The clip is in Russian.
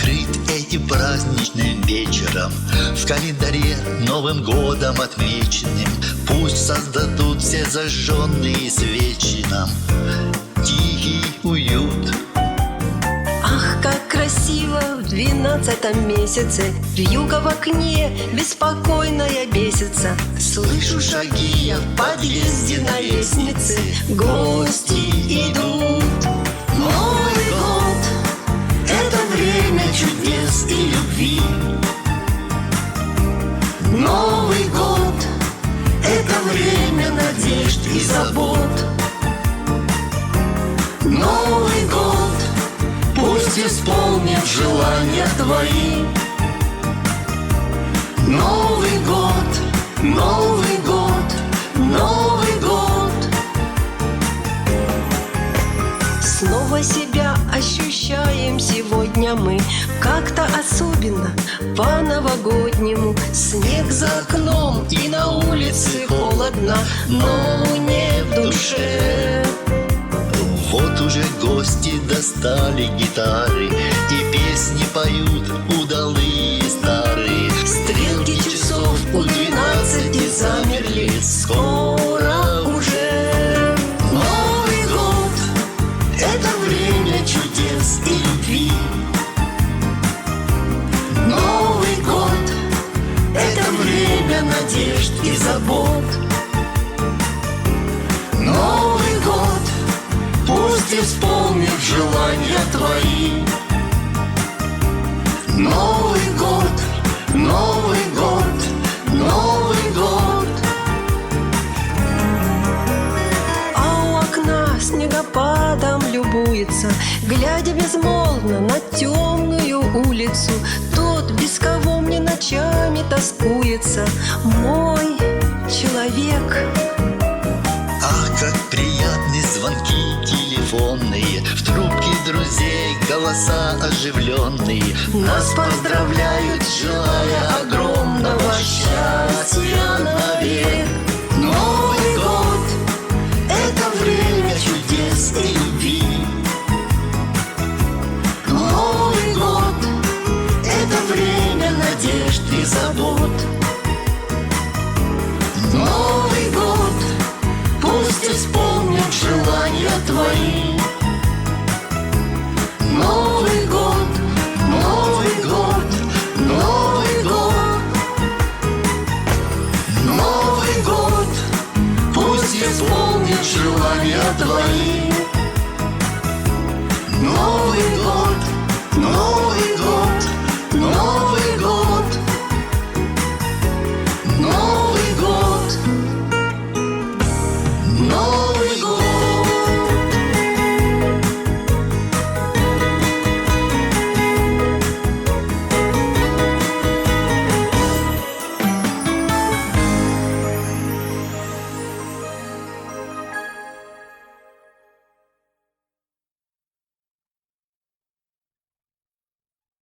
накрыт этим праздничным вечером, в календаре Новым годом отмеченным. Пусть создадут все зажженные свечи нам тихий уют. Ах, как красиво в 12 месяце, вьюга в окне беспокойная бесится. Слышу шаги я в подъезде на лестнице, гости идут. Новый год — это время чудес и любви. Новый год — это время надежд и забот. Новый год пусть исполнит желания твои. Новый год, Новый год, Новый год. Снова себя ощущаем сегодня мы, как-то особенно по-новогоднему. Снег за окном и на улице холодно, но не в душе. Вот уже гости достали гитары и песни поют удалые старые. Стрелки часов у 12 замерли, скоро уже Новый год — это время чудес и любви. Новый год — это время надежд и забот. Новый год пусть исполнит желания твои. Новый год, Новый год, Новый год. А у окна снегопадом любуется, глядя безмолвно на темную улицу. Тот, без кого мне ночами тоскуется, мой человек. Ах, как приятны звонки телефонные, в трубке друзей голоса оживленные. Нас поздравляют, желая огромного счастья навек. Новый год — это время чудес и любви. Новый год — это время надежд и забот.